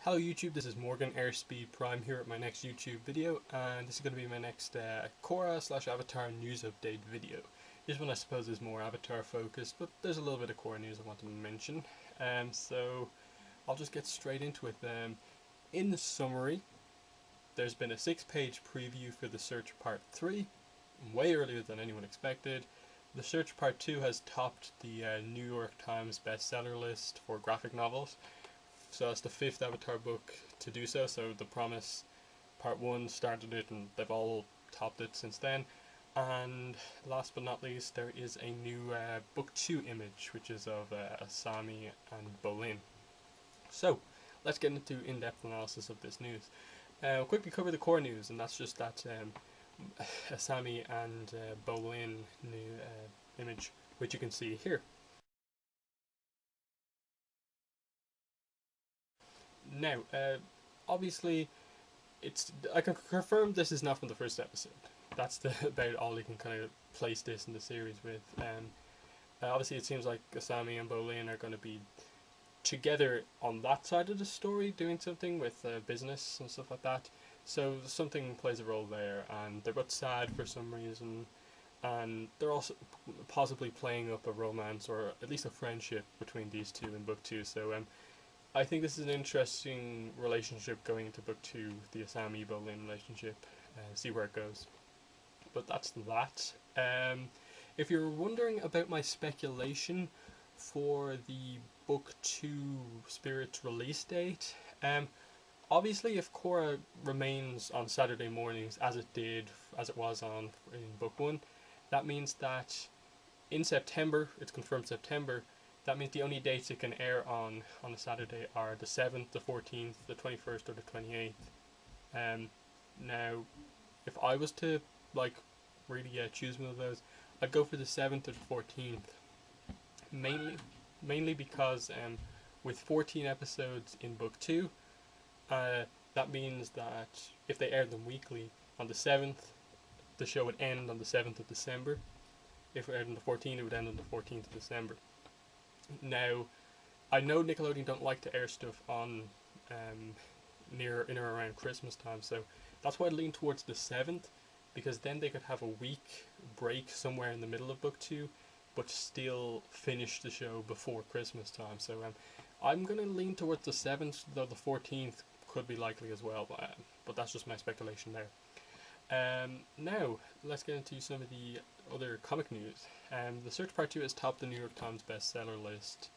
Hello YouTube, this is Morgan Airspeed Prime here at my next YouTube video, and this is going to be my next Korra slash Avatar news update video. This one I suppose is more Avatar focused, but there's a little bit of Korra news I want to mention. So I'll just get straight into it. In the summary, there's been a 6-page preview for The Search Part 3, way earlier than anyone expected. The Search Part 2 has topped the New York Times bestseller list for graphic novels. So that's the 5th Avatar book to do so. So The Promise Part 1 started it, and they've all topped it since then. And last but not least, there is a new Book 2 image, which is of Asami and Bolin. So let's get into in-depth analysis of this news. We'll quickly cover the core news, and that's just that Asami and Bolin new image, which you can see here. Now, obviously, I can confirm this is not from the first episode. That's about all you can kind of place this in the series with. Obviously, it seems like Asami and Bolin are going to be together on that side of the story, doing something with business and stuff like that. So something plays a role there, and they're both sad for some reason, and they're also possibly playing up a romance or at least a friendship between these two in book 2. So I think this is an interesting relationship going into book 2, the Asami Bolin relationship. See where it goes. But that's that. If you're wondering about my speculation for the book 2 Spirit release date, obviously if Korra remains on Saturday mornings as it was on in book 1, that means that in September, it's confirmed September, that means the only dates it can air on a Saturday are the 7th, the 14th, the 21st, or the 28th. Now, if I was to really choose one of those, I'd go for the 7th or the 14th. Mainly because with 14 episodes in book 2, that means that if they aired them weekly, on the 7th, the show would end on the 7th of December. If it aired on the 14th, it would end on the 14th of December. Now, I know Nickelodeon don't like to air stuff on in or around Christmas time, so that's why I lean towards the 7th, because then they could have a week break somewhere in the middle of book 2, but still finish the show before Christmas time. So I'm going to lean towards the 7th, though the 14th could be likely as well, but that's just my speculation there. Now, let's get into some of the other comic news. The Search Part 2 has topped the New York Times bestseller list,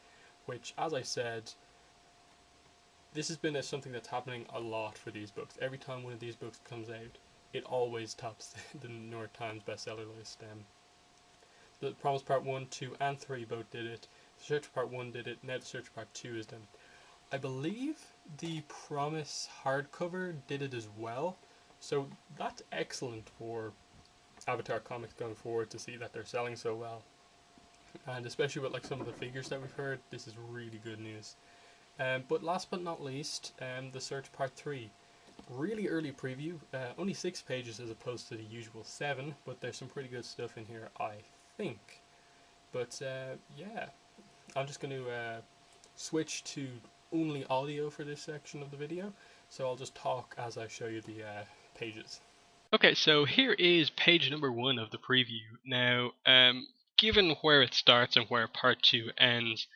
which, as I said, this has been something that's happening a lot for these books. Every time one of these books comes out, it always tops the New York Times bestseller list. The Promise Part 1, 2, and 3 both did it. The Search Part 1 did it, now the Search Part 2 is done. I believe the Promise hardcover did it as well, so that's excellent for Avatar comics going forward to see that they're selling so well. And especially with some of the figures that we've heard, this is really good news. But last but not least, The Search Part 3. Really early preview, only 6 pages as opposed to the usual 7, but there's some pretty good stuff in here, I think. But yeah, I'm just going to switch to only audio for this section of the video, so I'll just talk as I show you the pages. Okay, so here is page number 1 of the preview. Now, given where it starts and where part 2 ends,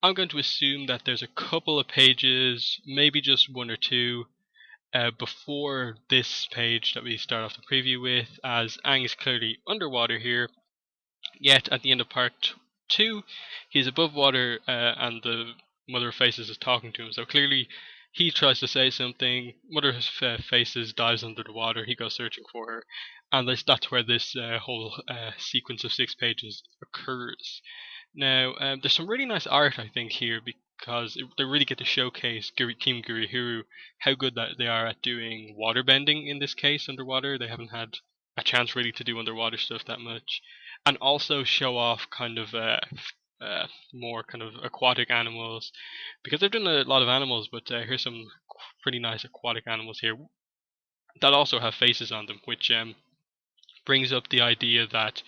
I'm going to assume that there's a couple of pages, maybe just 1 or 2, before this page that we start off the preview with, as Aang is clearly underwater here, yet at the end of part 2, he's above water and the Mother of Faces is talking to him, so clearly he tries to say something, Mother of Faces dives under the water, he goes searching for her, and that's where this whole sequence of 6 pages occurs. Now, there's some really nice art, I think, here, because they really get to showcase Team Gurihiru, how good that they are at doing waterbending in this case, underwater. They haven't had a chance really to do underwater stuff that much. And also show off kind of more kind of aquatic animals, because they've done a lot of animals, but here's some pretty nice aquatic animals here that also have faces on them, which brings up the idea that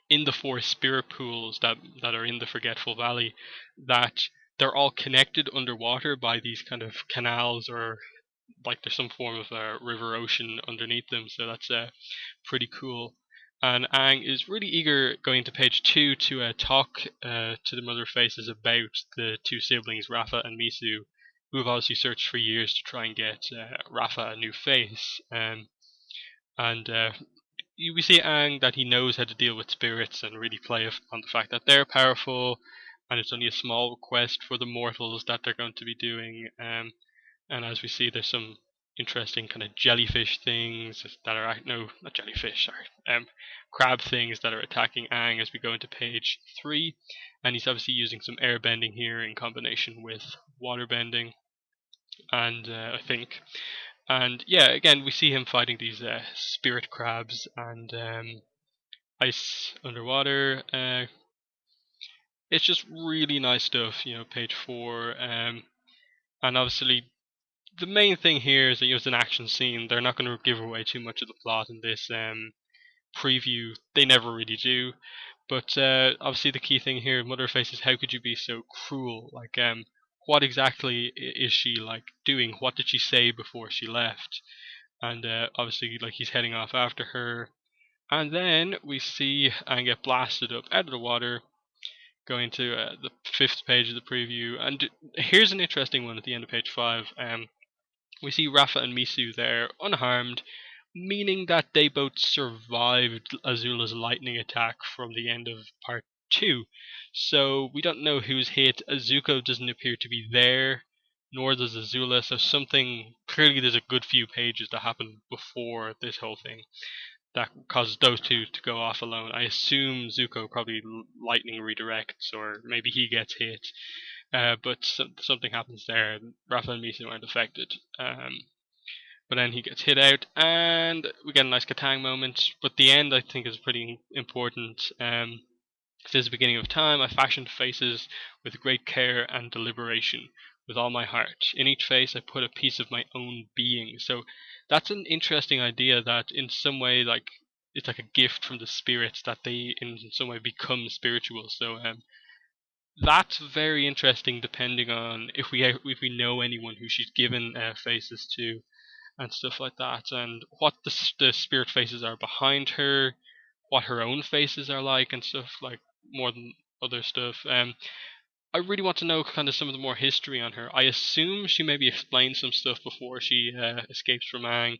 in the 4 spirit pools that are in the Forgetful Valley, that they're all connected underwater by these kind of canals, or like there's some form of a river ocean underneath them. So that's pretty cool. And Aang is really eager going to page 2 to talk to the Mother Faces about the two siblings, Rafa and Misu, who have obviously searched for years to try and get Rafa a new face. And we see Aang that he knows how to deal with spirits and really play on the fact that they're powerful, and it's only a small quest for the mortals that they're going to be doing. And as we see, there's some interesting kind of jellyfish things that are no, not jellyfish, sorry, crab things that are attacking Aang as we go into page 3, and he's obviously using some air bending here in combination with water bending, and I think. And yeah, again, we see him fighting these spirit crabs and ice underwater. It's just really nice stuff, page 4. And obviously, the main thing here is that it's an action scene. They're not going to give away too much of the plot in this preview. They never really do. But obviously, the key thing here, Mother Faces, how could you be so cruel? Like, what exactly is she like doing? What did she say before she left? And obviously, like, he's heading off after her. And then we see Aang get blasted up out of the water, going to the 5th page of the preview. And here's an interesting one at the end of page 5. We see Rafa and Misu there, unharmed, meaning that they both survived Azula's lightning attack from the end of part 2. So we don't know who's hit. Zuko doesn't appear to be there, nor does Azula, so clearly there's a good few pages that happen before this whole thing that causes those two to go off alone. I assume Zuko probably lightning redirects, or maybe he gets hit. But something happens there. Rafa and Misu aren't affected. But then he gets hit out, and we get a nice Katang moment. But the end, I think, is pretty important. Since the beginning of time, I fashioned faces with great care and deliberation, with all my heart. In each face, I put a piece of my own being. So that's an interesting idea that in some way, like, it's like a gift from the spirits that they in some way become spiritual. So that's very interesting, depending on if we know anyone who she's given faces to and stuff like that, and what the spirit faces are behind her, what her own faces are like, and stuff like more than other stuff. I really want to know kind of some of the more history on her. I assume she maybe explained some stuff before she escapes from Aang,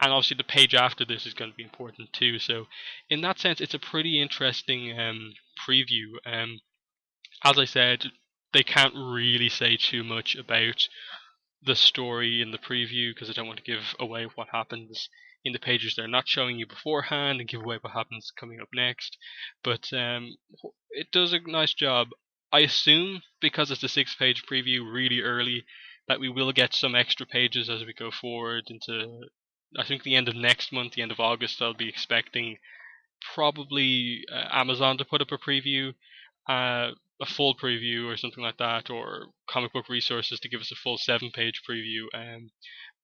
and obviously the page after this is going to be important too. So in that sense, it's a pretty interesting preview. As I said, they can't really say too much about the story in the preview because I don't want to give away what happens in the pages they're not showing you beforehand and give away what happens coming up next. But it does a nice job. I assume because it's a 6-page preview really early that we will get some extra pages as we go forward into, I think, the end of next month, the end of August. I'll be expecting probably Amazon to put up a preview, a full preview or something like that, or Comic Book Resources to give us a full 7-page preview.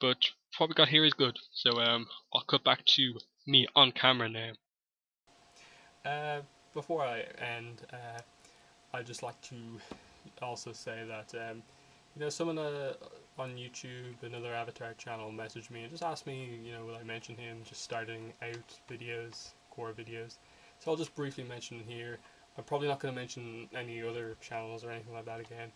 But what we got here is good. So I'll cut back to me on camera now. Before I end, I'd just like to also say that someone on YouTube, another Avatar channel, messaged me and just asked me, will I mention him just starting out videos, core videos. So I'll just briefly mention here. I'm probably not going to mention any other channels or anything like that again,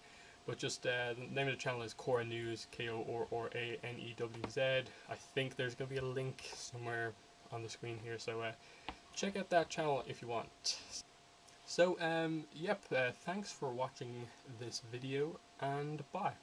but just the name of the channel is Korra News, KORANEWZ. I think there's going to be a link somewhere on the screen here, so check out that channel if you want. So, thanks for watching this video, and bye.